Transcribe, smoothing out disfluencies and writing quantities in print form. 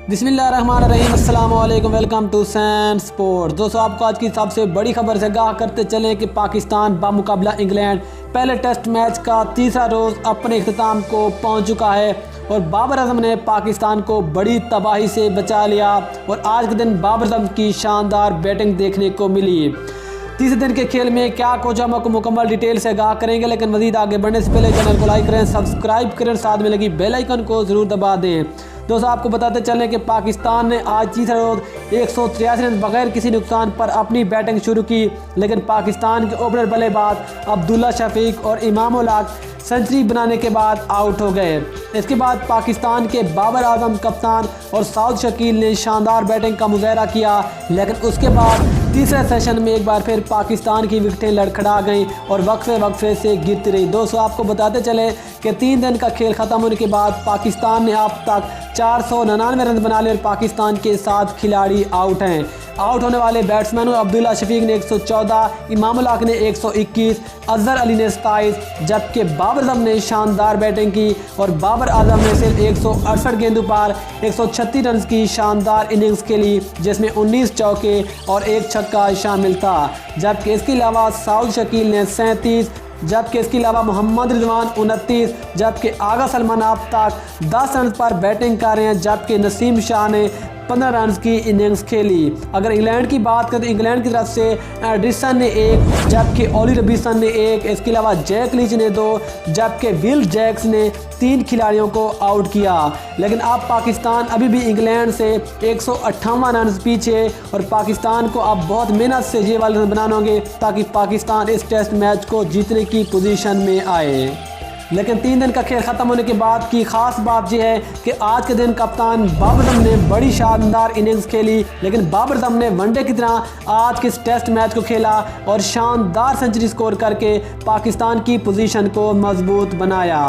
बिस्मिल्लाहिर्रहमानिर्रहीम, अस्सलाम वालेकुम, वेलकम टू सैन स्पोर्ट्स। दोस्तों, आपको आज की सबसे बड़ी खबर से आगाह करते चलें कि पाकिस्तान बामुकाबला इंग्लैंड पहले टेस्ट मैच का तीसरा रोज़ अपने इख्तिताम को पहुंच चुका है और बाबर आजम ने पाकिस्तान को बड़ी तबाही से बचा लिया और आज के दिन बाबर आजम की शानदार बैटिंग देखने को मिली। तीसरे दिन के खेल में क्या कुछ हम आपको मुकम्मल डिटेल से आगाह करेंगे, लेकिन मज़ीद आगे बढ़ने से पहले चैनल को लाइक करें, सब्सक्राइब करें, साथ में लगी बेल आइकन को ज़रूर दबा दें। दोस्तों, आपको बताते चलें कि पाकिस्तान ने आज तीसरा रोज़ 183 रन बगैर किसी नुकसान पर अपनी बैटिंग शुरू की, लेकिन पाकिस्तान के ओपनर बल्लेबाज अब्दुल्ला शफीक और इमाम उल हक सेंचुरी बनाने के बाद आउट हो गए। इसके बाद पाकिस्तान के बाबर आजम कप्तान और साउद शकील ने शानदार बैटिंग का मुजाहरा किया, लेकिन उसके बाद तीसरे सेशन में एक बार फिर पाकिस्तान की विकेटें लड़खड़ा गईं और वक्फे से गिरती रही। दोस्तों, आपको बताते चले कि 3 दिन का खेल ख़त्म होने के बाद पाकिस्तान ने अब तक 499 रन बना लिए और पाकिस्तान के 7 खिलाड़ी आउट हैं। आउट होने वाले बैट्समैनों अब्दुल्ला शफीक ने 114, इमाम उल हक ने 121, अजहर अली ने 27, जबकि बाबर आजम ने शानदार बैटिंग की और बाबर आजम ने सिर्फ 168 गेंदों पर 136 रन की शानदार इनिंग्स खेली, जिसमें 19 चौके और 1 छक्का शामिल था। जबकि इसके अलावा साउद शकील ने 37, जबकि इसके अलावा मोहम्मद रिजवान 29, जबकि आगा सलमान अब तक 10 रन पर बैटिंग कर रहे हैं, जबकि नसीम शाह ने 15 रन की इनिंग्स खेली। अगर इंग्लैंड की बात करें तो इंग्लैंड की तरफ से एडिसन ने 1, जबकि ओली रॉबिन्सन ने 1, इसके अलावा जैक लीच ने 2, जबकि विल जैक्स ने 3 खिलाड़ियों को आउट किया। लेकिन अब पाकिस्तान अभी भी इंग्लैंड से 158 रन पीछे और पाकिस्तान को अब बहुत मेहनत से ये वाले रन बनाने होंगे ताकि पाकिस्तान इस टेस्ट मैच को जीतने की पोजीशन में आए। लेकिन 3 दिन का खेल ख़त्म होने के बाद की ख़ास बात यह है कि आज के दिन कप्तान बाबर आजम ने बड़ी शानदार इनिंग्स खेली, लेकिन बाबर आजम ने वनडे की तरह आज के इस टेस्ट मैच को खेला और शानदार सेंचुरी स्कोर करके पाकिस्तान की पोजीशन को मजबूत बनाया।